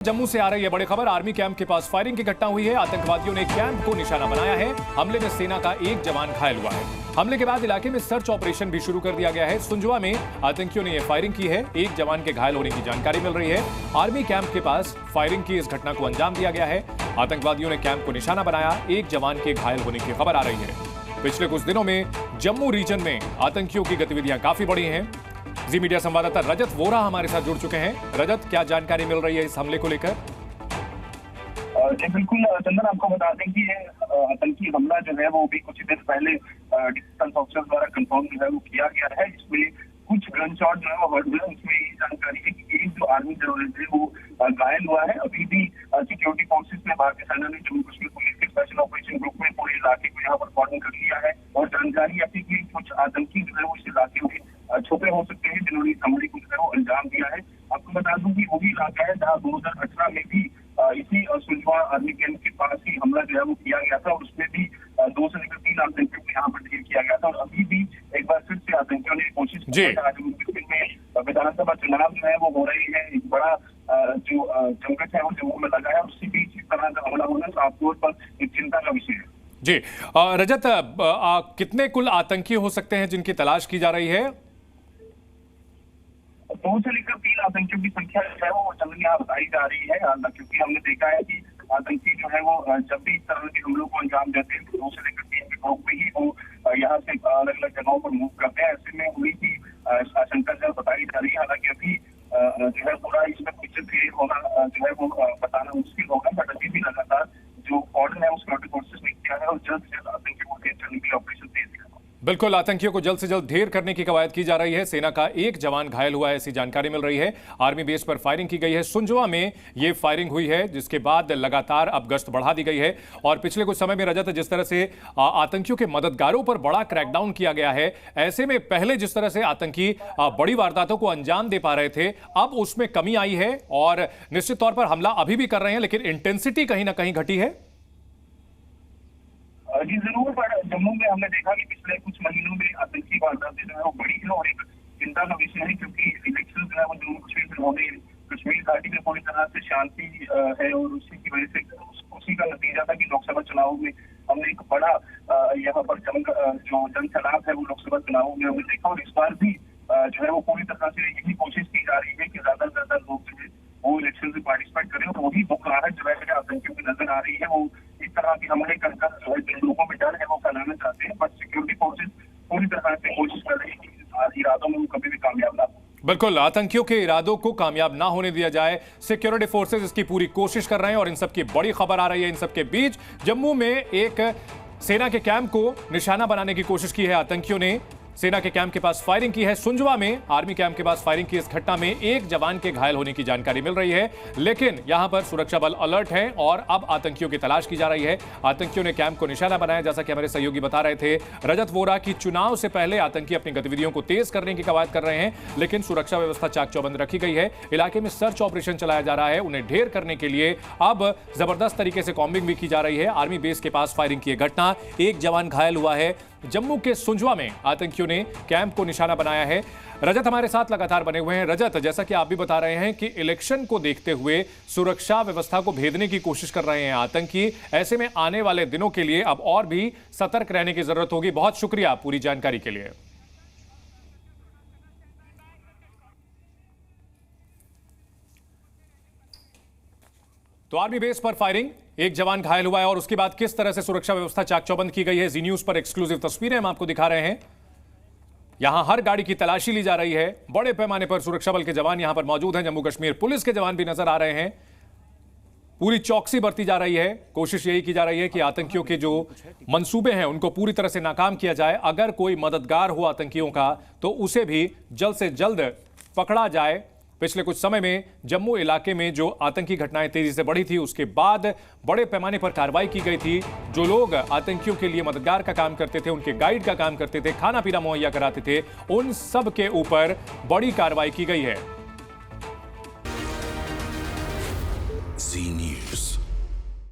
जम्मू से आ रही है बड़ी खबर। आर्मी कैंप के पास फायरिंग की घटना हुई है। आतंकवादियों ने कैंप को निशाना बनाया है। हमले में सेना का एक जवान घायल हुआ है। हमले के बाद इलाके में सर्च ऑपरेशन भी शुरू कर दिया गया है। सुंजवा में आतंकियों ने यह फायरिंग की है। एक जवान के घायल होने की जानकारी मिल रही है। आर्मी कैंप के पास फायरिंग की इस घटना को अंजाम दिया गया है। आतंकवादियों ने कैंप को निशाना बनाया। एक जवान के घायल होने की खबर आ रही है। पिछले कुछ दिनों में जम्मू रीजन में आतंकियों की गतिविधियां काफी बढ़ी हैं। जी मीडिया संवाददाता रजत वोरा हमारे साथ जुड़ चुके हैं। रजत, क्या जानकारी मिल रही है इस हमले को लेकर? जी बिल्कुल चंदन, आपको बता दें कि आतंकी हमला जो है वो भी कुछ दिन पहले डिफेंस ऑफिसर द्वारा कंफर्म जो है वो किया गया है। इसमें कुछ गन शॉट जो है वो हर्ट हुए। उसमें ये जानकारी है कि एक जो आर्मी जर्नलिस्ट है वो घायल हुआ है। अभी भी सिक्योरिटी फोर्सेस में भारतीय सेना ने जम्मू कश्मीर पुलिस के स्पेशल ऑपरेशन ग्रुप में पूरे इलाके को यहाँ पर कॉर्डन कर लिया है। और जानकारी ऐसी कि कुछ आतंकी जो है वो इस इलाके में छुपे हो सकते हैं जिन्होंने इस हमले को जो है वो अंजाम दिया है। आपको बता दूं कि वही इलाका है जहाँ 2018 में भी इसी सुंजवा आर्मी कैंप के पास ही हमला जो है वो किया गया था और उसमें भी 2 से लेकर 3 आतंकियों को यहाँ पर ढेर किया गया था। और अभी भी एक बार फिर से आतंकियों ने कोशिश की है। जम्मू कश्मीर में विधानसभा चुनाव जो है वो हो रही है। एक बड़ा जो जंगट है वो जम्मू में लगा है। उसी बीच इस तरह का हमला होना साफ तौर पर एक चिंता का विषय है। जी रजत, कितने कुल आतंकी हो सकते हैं जिनकी तलाश की जा रही है? 2 से लेकर 3 आतंकियों की संख्या जो है वो चंदन यहाँ बताई जा रही है। क्योंकि हमने देखा है कि आतंकी जो है वो जब भी इस तरह के हमलों को अंजाम देते हैं तो 2 से लेकर 3 के ग्रुप में ही वो यहाँ से अलग अलग जगहों पर मूव करते हैं। ऐसे में हुई की आशंका जो बताई जा रही है। हालांकि अभी जो है पूरा इसमें कुछ क्लियर होना जो है वो बताना मुश्किल होगा। बट अभी भी लगातार जो कॉर्डन है वो सिक्योरिटी फोर्सेस ने किया है और जल्द से जल्द आतंकियों को ढेर करने के लिए ऑपरेशन तेज किया। बिल्कुल, आतंकियों को जल्द से जल्द ढेर करने की कवायद की जा रही है। सेना का एक जवान घायल हुआ है, ऐसी जानकारी मिल रही है। आर्मी बेस पर फायरिंग की गई है। सुंजवा में यह फायरिंग हुई है, जिसके बाद लगातार अब गश्त बढ़ा दी गई है। और पिछले कुछ समय में रजत, जिस तरह से आतंकियों के मददगारों पर बड़ा क्रैकडाउन किया गया है, ऐसे में पहले जिस तरह से आतंकी बड़ी वारदातों को अंजाम दे पा रहे थे, अब उसमें कमी आई है। और निश्चित तौर पर हमला अभी भी कर रहे हैं, लेकिन इंटेंसिटी कहीं ना कहीं घटी है। जी जरूर, पर जम्मू में हमने देखा कि पिछले कुछ महीनों में आतंकी वारदातें जो है वो बढ़ी है और एक चिंता का विषय है। क्योंकि इलेक्शन जो है वो जम्मू कश्मीर में होने, कश्मीर घाटी में पूरी तरह से शांति है और उसी की वजह से उसी का नतीजा था कि लोकसभा चुनाव में हमने एक बड़ा यहाँ पर जो जनसैलाब है वो लोकसभा चुनाव में हमने देखा। और इस बार भी जो है वो पूरी तरह से यही कोशिश की जा रही है कि ज्यादा से ज्यादा लोग जो है वो इलेक्शन में पार्टिसिपेट करें। और वही बुखलाहट जो है आतंकियों की नजर आ रही है। वो इस तरह की हमले कर जो है जिन लोगों में डर है वो फैलाना चाहते हैं। बट सिक्योरिटी फोर्सेस पूरी तरह से कोशिश कर रही है कि इरादों में वो कभी भी कामयाब ना हो। बिल्कुल, आतंकियों के इरादों को कामयाब ना होने दिया जाए। सिक्योरिटी फोर्सेस इसकी पूरी कोशिश कर रहे हैं। और इन सब की बड़ी खबर आ रही है। इन सब के बीच जम्मू में एक सेना के कैंप को निशाना बनाने की कोशिश की है आतंकियों ने। सेना के कैंप के पास फायरिंग की है। सुंजवा में आर्मी कैंप के पास फायरिंग की इस घटना में एक जवान के घायल होने की जानकारी मिल रही है। लेकिन यहां पर सुरक्षा बल अलर्ट है और अब आतंकियों की तलाश की जा रही है। आतंकियों ने कैंप को निशाना बनाया, जैसा कि हमारे सहयोगी बता रहे थे रजत वोरा, की चुनाव से पहले आतंकी अपनी गतिविधियों को तेज करने की कवायद कर रहे हैं। लेकिन सुरक्षा व्यवस्था चाक चौबंद रखी गई है। इलाके में सर्च ऑपरेशन चलाया जा रहा है। उन्हें ढेर करने के लिए अब जबरदस्त तरीके से कॉम्बिंग भी की जा रही है। आर्मी बेस के पास फायरिंग की घटना, एक जवान घायल हुआ है। जम्मू के सुंजवा में आतंकियों ने कैंप को निशाना बनाया है। रजत हमारे साथ लगातार बने हुए हैं। रजत, जैसा कि आप भी बता रहे हैं कि इलेक्शन को देखते हुए सुरक्षा व्यवस्था को भेदने की कोशिश कर रहे हैं आतंकी। ऐसे में आने वाले दिनों के लिए अब और भी सतर्क रहने की जरूरत होगी। बहुत शुक्रिया पूरी जानकारी के लिए। तो आर्मी बेस पर फायरिंग, एक जवान घायल हुआ है और उसके बाद किस तरह से सुरक्षा व्यवस्था चाक चौबंद की गई है, जी न्यूज पर एक्सक्लूसिव तस्वीरें हम आपको दिखा रहे हैं। यहां हर गाड़ी की तलाशी ली जा रही है। बड़े पैमाने पर सुरक्षा बल के जवान यहां पर मौजूद हैं। जम्मू कश्मीर पुलिस के जवान भी नजर आ रहे हैं। पूरी चौकसी बरती जा रही है। कोशिश यही की जा रही है कि आतंकियों के जो मंसूबे हैं उनको पूरी तरह से नाकाम किया जाए। अगर कोई मददगार हो आतंकियों का तो उसे भी जल्द से जल्द पकड़ा जाए। पिछले कुछ समय में जम्मू इलाके में जो आतंकी घटनाएं तेजी से बढ़ी थी, उसके बाद बड़े पैमाने पर कार्रवाई की गई थी। जो लोग आतंकियों के लिए मददगार का काम करते थे, उनके गाइड का काम करते थे, खाना पीना मुहैया कराते थे, उन सब के ऊपर बड़ी कार्रवाई की गई है।